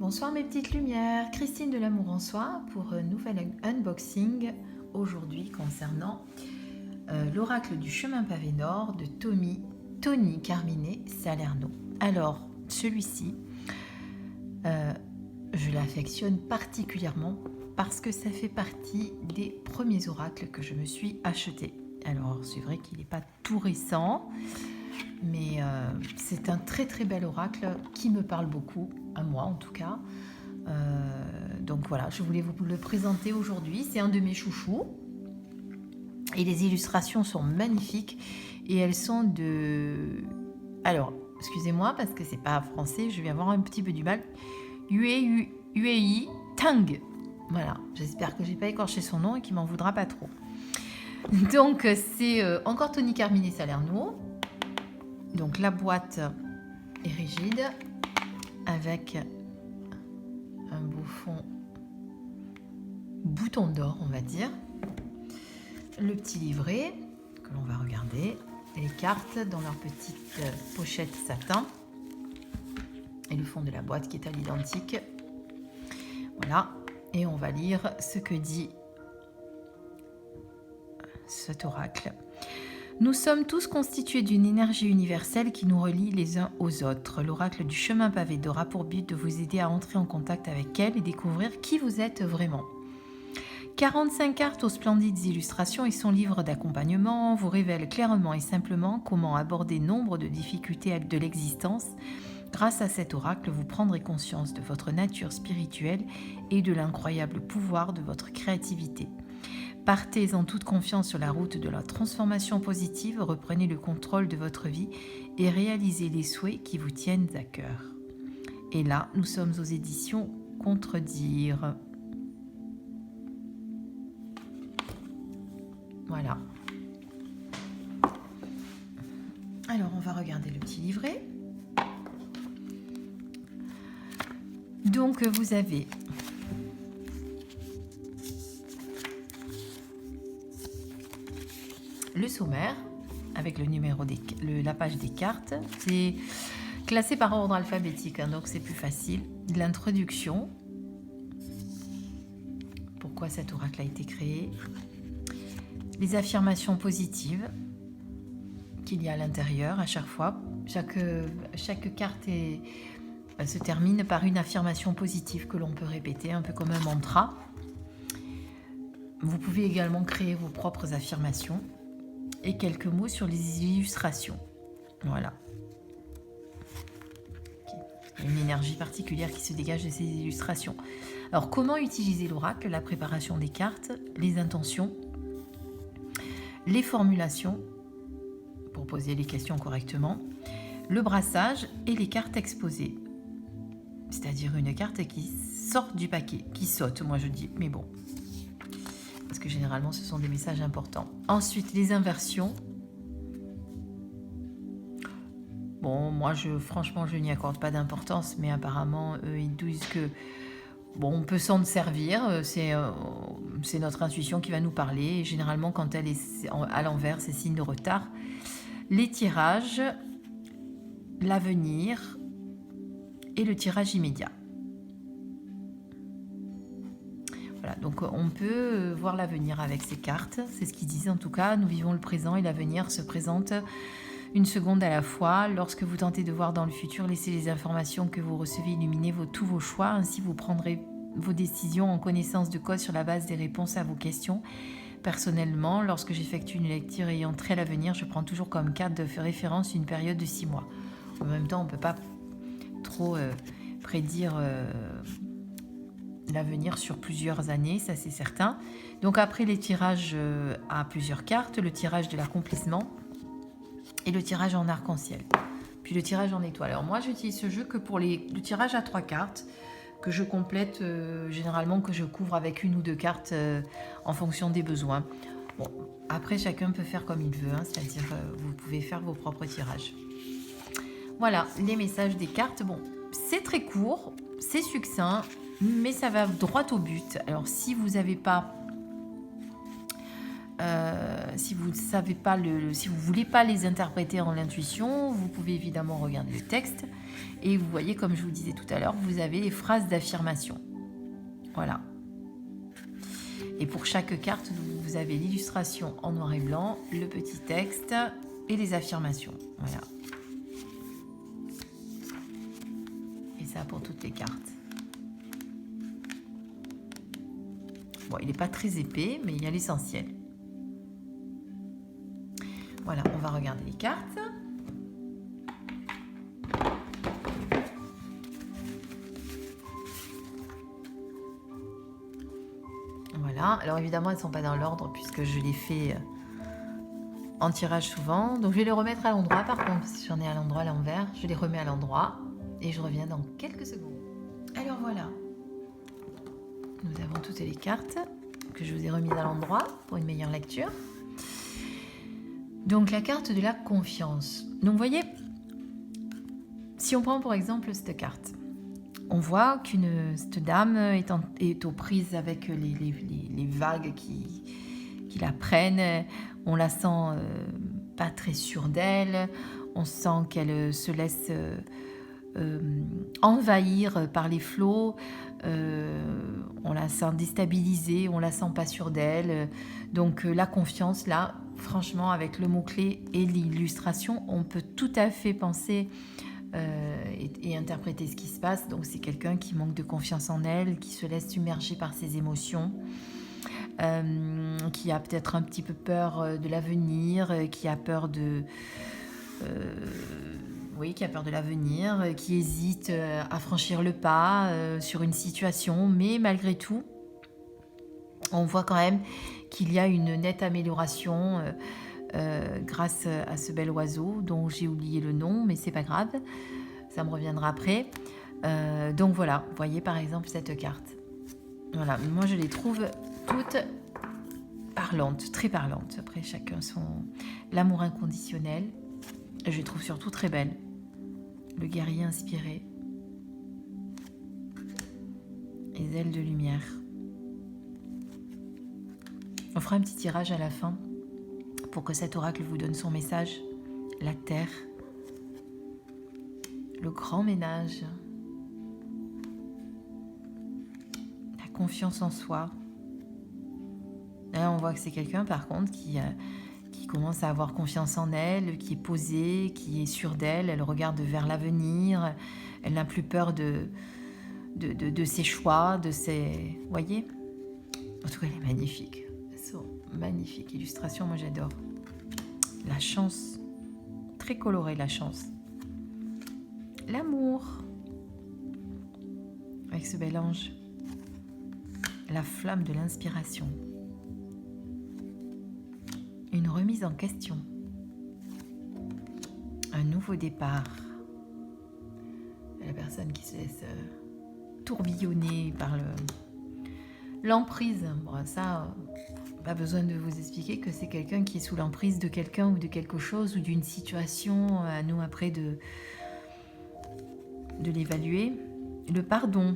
Bonsoir mes petites lumières, Christine de l'amour en soi pour un nouvel unboxing aujourd'hui concernant l'oracle du chemin pavé nord de Tony Carmine Salerno. Alors celui-ci, je l'affectionne particulièrement parce que ça fait partie des premiers oracles que je me suis acheté. Alors c'est vrai qu'il n'est pas tout récent, mais c'est un très très bel oracle qui me parle beaucoup, à moi en tout cas. Donc voilà, je voulais vous le présenter aujourd'hui. C'est un de mes chouchous et les illustrations sont magnifiques et elles sont de... Alors, excusez-moi parce que c'est pas français, je vais avoir un petit peu du mal. Yuei Tang. Voilà, j'espère que j'ai pas écorché son nom et qu'il m'en voudra pas trop. Donc c'est encore Tony Carmine Salerno. Donc la boîte est rigide avec un beau fond bouton d'or, on va dire. Le petit livret que l'on va regarder. Les cartes dans leur petite pochette satin. Et le fond de la boîte qui est à l'identique. Voilà. Et on va lire ce que dit cet oracle. Nous sommes tous constitués d'une énergie universelle qui nous relie les uns aux autres. L'oracle du chemin pavé d'or a pour but de vous aider à entrer en contact avec elle et découvrir qui vous êtes vraiment. 45 cartes aux splendides illustrations et son livre d'accompagnement vous révèlent clairement et simplement comment aborder nombre de difficultés de l'existence. Grâce à cet oracle, vous prendrez conscience de votre nature spirituelle et de l'incroyable pouvoir de votre créativité. Partez en toute confiance sur la route de la transformation positive, reprenez le contrôle de votre vie et réalisez les souhaits qui vous tiennent à cœur. Et là, nous sommes aux éditions Contredire. Voilà. Alors, on va regarder le petit livret. Donc, vous avez... le sommaire avec le numéro la page des cartes. C'est classé par ordre alphabétique, hein, donc c'est plus facile. L'introduction, pourquoi cet oracle a été créé, les affirmations positives qu'il y a à l'intérieur à chaque fois. Chaque carte se termine par une affirmation positive que l'on peut répéter, un peu comme un mantra. Vous pouvez également créer vos propres affirmations. Et quelques mots sur les illustrations. Voilà. Okay. Il y a une énergie particulière qui se dégage de ces illustrations. Alors, comment utiliser l'oracle? La préparation des cartes, les intentions, les formulations, pour poser les questions correctement, le brassage et les cartes exposées. C'est-à-dire une carte qui sort du paquet, qui saute, moi je dis, mais bon. Parce que généralement, ce sont des messages importants. Ensuite, les inversions. Bon, moi, franchement, je n'y accorde pas d'importance, mais apparemment, eux, ils disent que, bon, on peut s'en servir. C'est notre intuition qui va nous parler. Et généralement, quand elle est à l'envers, c'est signe de retard. Les tirages, l'avenir et le tirage immédiat. Voilà, donc on peut voir l'avenir avec ces cartes, c'est ce qu'ils disent en tout cas. Nous vivons le présent et l'avenir se présente une seconde à la fois. Lorsque vous tentez de voir dans le futur, laissez les informations que vous recevez illuminer tous vos choix. Ainsi, vous prendrez vos décisions en connaissance de cause sur la base des réponses à vos questions. Personnellement, lorsque j'effectue une lecture ayant trait à l'avenir, je prends toujours comme carte de référence une période de 6 mois. En même temps, on ne peut pas trop prédire... l'avenir sur plusieurs années, ça c'est certain. Donc après les tirages à plusieurs cartes, le tirage de l'accomplissement et le tirage en arc-en-ciel. Puis le tirage en étoile. Alors moi j'utilise ce jeu que pour le tirage à 3 cartes, que je complète généralement, que je couvre avec 1 ou 2 cartes en fonction des besoins. Bon, après chacun peut faire comme il veut, hein, c'est-à-dire vous pouvez faire vos propres tirages. Voilà, les messages des cartes. Bon, c'est très court, c'est succinct, mais ça va droit au but. Alors si vous n'avez pas si vous ne savez pas si vous voulez pas les interpréter en l'intuition, vous pouvez évidemment regarder le texte. Et vous voyez, comme je vous disais tout à l'heure, vous avez les phrases d'affirmation. Voilà. Et pour chaque carte, vous avez l'illustration en noir et blanc, le petit texte et les affirmations. Voilà. Et ça pour toutes les cartes. Bon, il n'est pas très épais, mais il y a l'essentiel. Voilà, on va regarder les cartes. Voilà, alors évidemment, elles ne sont pas dans l'ordre puisque je les fais en tirage souvent. Donc je vais les remettre à l'endroit par contre, si j'en ai à l'endroit à l'envers, je les remets à l'endroit et je reviens dans quelques secondes. Alors voilà, nous avons toutes les cartes que je vous ai remises à l'endroit pour une meilleure lecture. Donc la carte de la confiance. Donc vous voyez, si on prend pour exemple cette carte, on voit cette dame est aux prises avec les vagues qui la prennent. On la sent pas très sûre d'elle. On sent qu'elle se laisse envahir par les flots. On la sent déstabilisée, on la sent pas sûre d'elle. Donc la confiance, là, franchement, avec le mot-clé et l'illustration, on peut tout à fait penser et interpréter ce qui se passe. Donc c'est quelqu'un qui manque de confiance en elle, qui se laisse submerger par ses émotions, qui a peut-être un petit peu peur de l'avenir, qui a peur de... qui a peur de l'avenir, qui hésite à franchir le pas sur une situation, mais malgré tout, on voit quand même qu'il y a une nette amélioration grâce à ce bel oiseau dont j'ai oublié le nom, mais c'est pas grave, ça me reviendra après. Donc voilà, vous voyez par exemple cette carte. Voilà, moi je les trouve toutes parlantes, très parlantes. Après chacun l'amour inconditionnel. Je les trouve surtout très belles. Le guerrier inspiré. Les ailes de lumière. On fera un petit tirage à la fin pour que cet oracle vous donne son message. La terre. Le grand ménage. La confiance en soi. Là, on voit que c'est quelqu'un par contre qui commence à avoir confiance en elle, qui est posée, qui est sûre d'elle, elle regarde vers l'avenir, elle n'a plus peur de ses choix, de ses... Vous voyez ? En tout cas, elle est magnifique. Elles sont magnifiques. Illustration, moi j'adore. La chance. Très colorée, la chance. L'amour. Avec ce bel ange. La flamme de l'inspiration. Une remise en question. Un nouveau départ. La personne qui se laisse tourbillonner par l'emprise. Bon, ça, pas besoin de vous expliquer que c'est quelqu'un qui est sous l'emprise de quelqu'un ou de quelque chose ou d'une situation. À nous après de l'évaluer. Le pardon.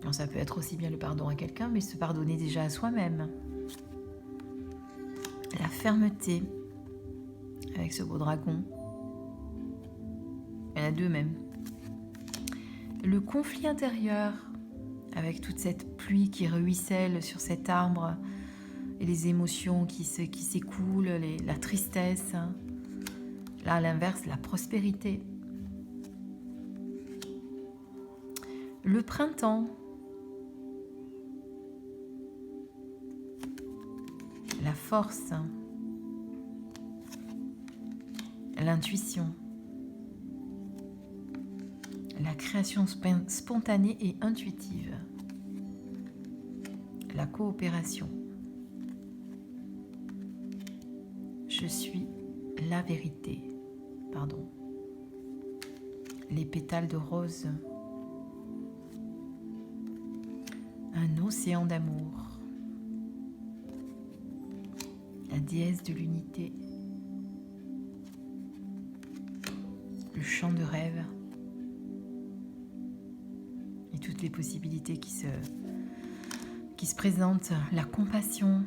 Alors, ça peut être aussi bien le pardon à quelqu'un, mais se pardonner déjà à soi-même. La fermeté avec ce beau dragon. Il y en a deux même. Le conflit intérieur avec toute cette pluie qui ruisselle sur cet arbre et les émotions qui s'écoulent, la tristesse. Là, à l'inverse, la prospérité. Le printemps. La force. L'intuition. La création spontanée et intuitive. La coopération. Je suis la vérité. Pardon. Les pétales de rose. Un océan d'amour. La déesse de l'unité. Le chant de rêve. Et toutes les possibilités qui se, présentent. La compassion.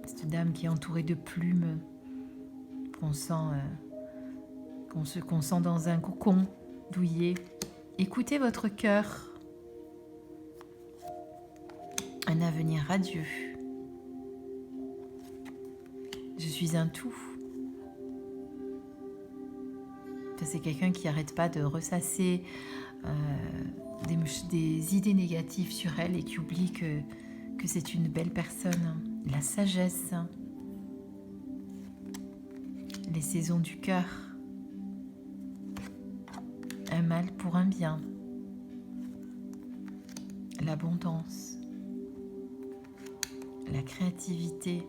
Cette dame qui est entourée de plumes, qu'on sent, qu'on sent dans un cocon douillet. Écoutez votre cœur. Un avenir radieux. Je suis un tout. C'est quelqu'un qui n'arrête pas de ressasser des idées négatives sur elle et qui oublie que c'est une belle personne. La sagesse, les saisons du cœur, un mal pour un bien, l'abondance, la créativité,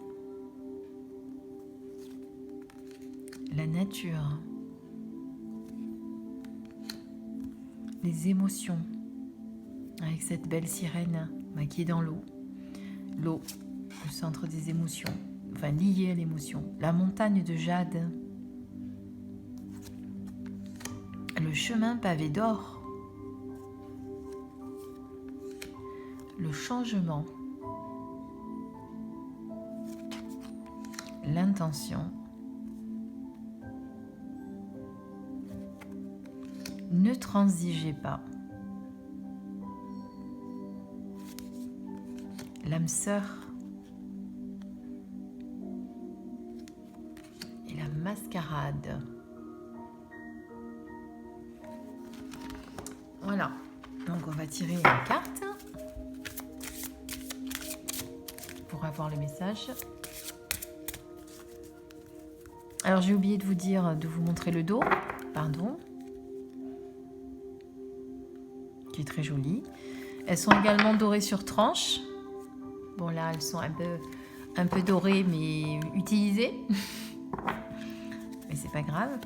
la nature, les émotions, avec cette belle sirène maquillée dans l'eau. L'eau, le centre des émotions, enfin lié à l'émotion. La montagne de jade, le chemin pavé d'or, le changement, l'intention. Ne transigez pas. L'âme sœur et la mascarade. Voilà, donc on va tirer une carte pour avoir le message. Alors j'ai oublié de vous dire, de vous montrer le dos, pardon, qui est très joli. Elles sont également dorées sur tranche. Bon là, elles sont un peu dorées, mais utilisées. Mais c'est pas grave.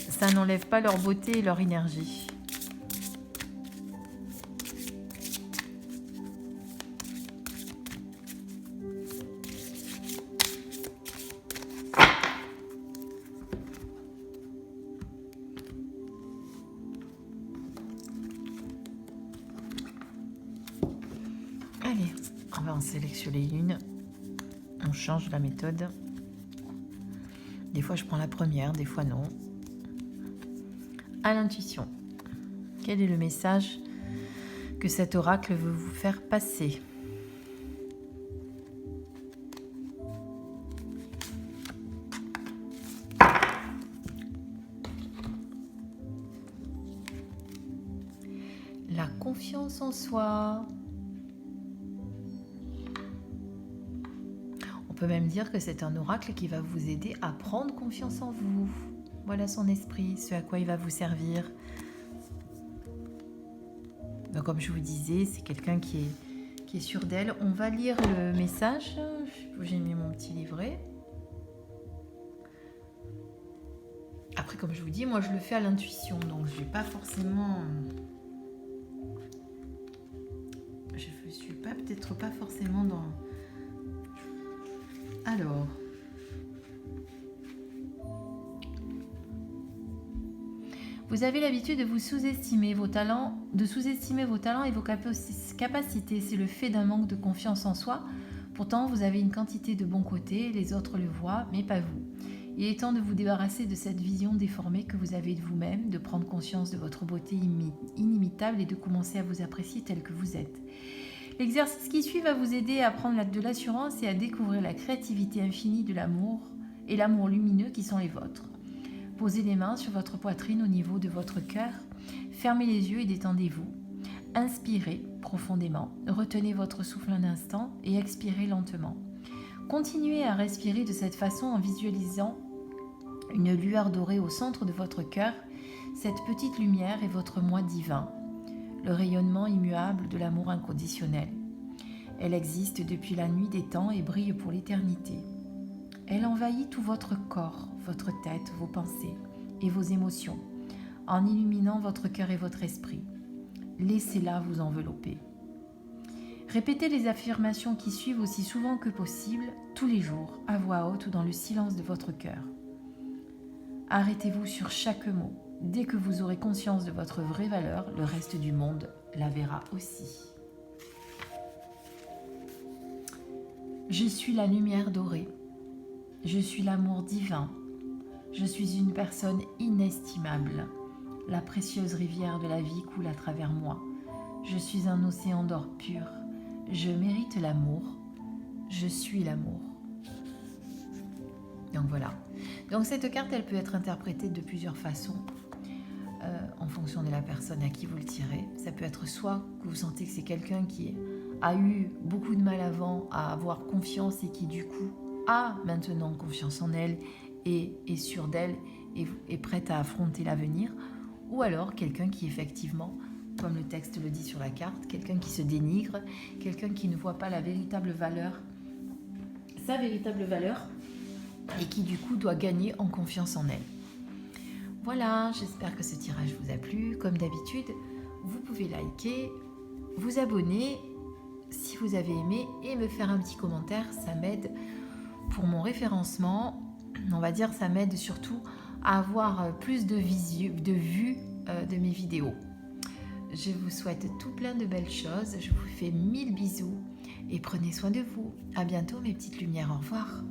Ça n'enlève pas leur beauté et leur énergie. Allez, on va en sélectionner une. On change la méthode. Des fois, je prends la première, des fois non. À l'intuition. Quel est le message que cet oracle veut vous faire passer ? La confiance en soi. On peut même dire que c'est un oracle qui va vous aider à prendre confiance en vous. Voilà son esprit, ce à quoi il va vous servir. Donc, comme je vous disais, c'est quelqu'un qui est sûr d'elle. On va lire le message. J'ai mis mon petit livret. Après, comme je vous dis, moi je le fais à l'intuition, donc je vais pas forcément... Je suis pas, peut-être pas forcément dans... Alors... Vous avez l'habitude de vous sous-estimer vos talents, et vos capacités. C'est le fait d'un manque de confiance en soi. Pourtant, vous avez une quantité de bons côtés, les autres le voient, mais pas vous. Il est temps de vous débarrasser de cette vision déformée que vous avez de vous-même, de prendre conscience de votre beauté inimitable et de commencer à vous apprécier tel que vous êtes. L'exercice qui suit va vous aider à prendre de l'assurance et à découvrir la créativité infinie de l'amour et l'amour lumineux qui sont les vôtres. Posez les mains sur votre poitrine au niveau de votre cœur, fermez les yeux et détendez-vous. Inspirez profondément, retenez votre souffle un instant et expirez lentement. Continuez à respirer de cette façon en visualisant une lueur dorée au centre de votre cœur. Cette petite lumière est votre moi divin, le rayonnement immuable de l'amour inconditionnel. Elle existe depuis la nuit des temps et brille pour l'éternité. Elle envahit tout votre corps, votre tête, vos pensées et vos émotions, en illuminant votre cœur et votre esprit. Laissez-la vous envelopper. Répétez les affirmations qui suivent aussi souvent que possible, tous les jours, à voix haute ou dans le silence de votre cœur. Arrêtez-vous sur chaque mot. Dès que vous aurez conscience de votre vraie valeur, le reste du monde la verra aussi. Je suis la lumière dorée. Je suis l'amour divin. Je suis une personne inestimable. La précieuse rivière de la vie coule à travers moi. Je suis un océan d'or pur. Je mérite l'amour. Je suis l'amour. Donc voilà. Donc cette carte, elle peut être interprétée de plusieurs façons en fonction de la personne à qui vous le tirez. Ça peut être soit que vous sentez que c'est quelqu'un qui a eu beaucoup de mal avant à avoir confiance et qui du coup a maintenant confiance en elle et est sûre d'elle et est prête à affronter l'avenir. Ou alors quelqu'un qui effectivement, comme le texte le dit sur la carte, quelqu'un qui se dénigre, quelqu'un qui ne voit pas la véritable valeur, sa véritable valeur, et qui du coup doit gagner en confiance en elle. Voilà, j'espère que ce tirage vous a plu. Comme d'habitude, vous pouvez liker, vous abonner si vous avez aimé et me faire un petit commentaire, ça m'aide pour mon référencement. On va dire, ça m'aide surtout à avoir plus de vues de mes vidéos. Je vous souhaite tout plein de belles choses. Je vous fais 1000 bisous et prenez soin de vous. À bientôt mes petites lumières. Au revoir.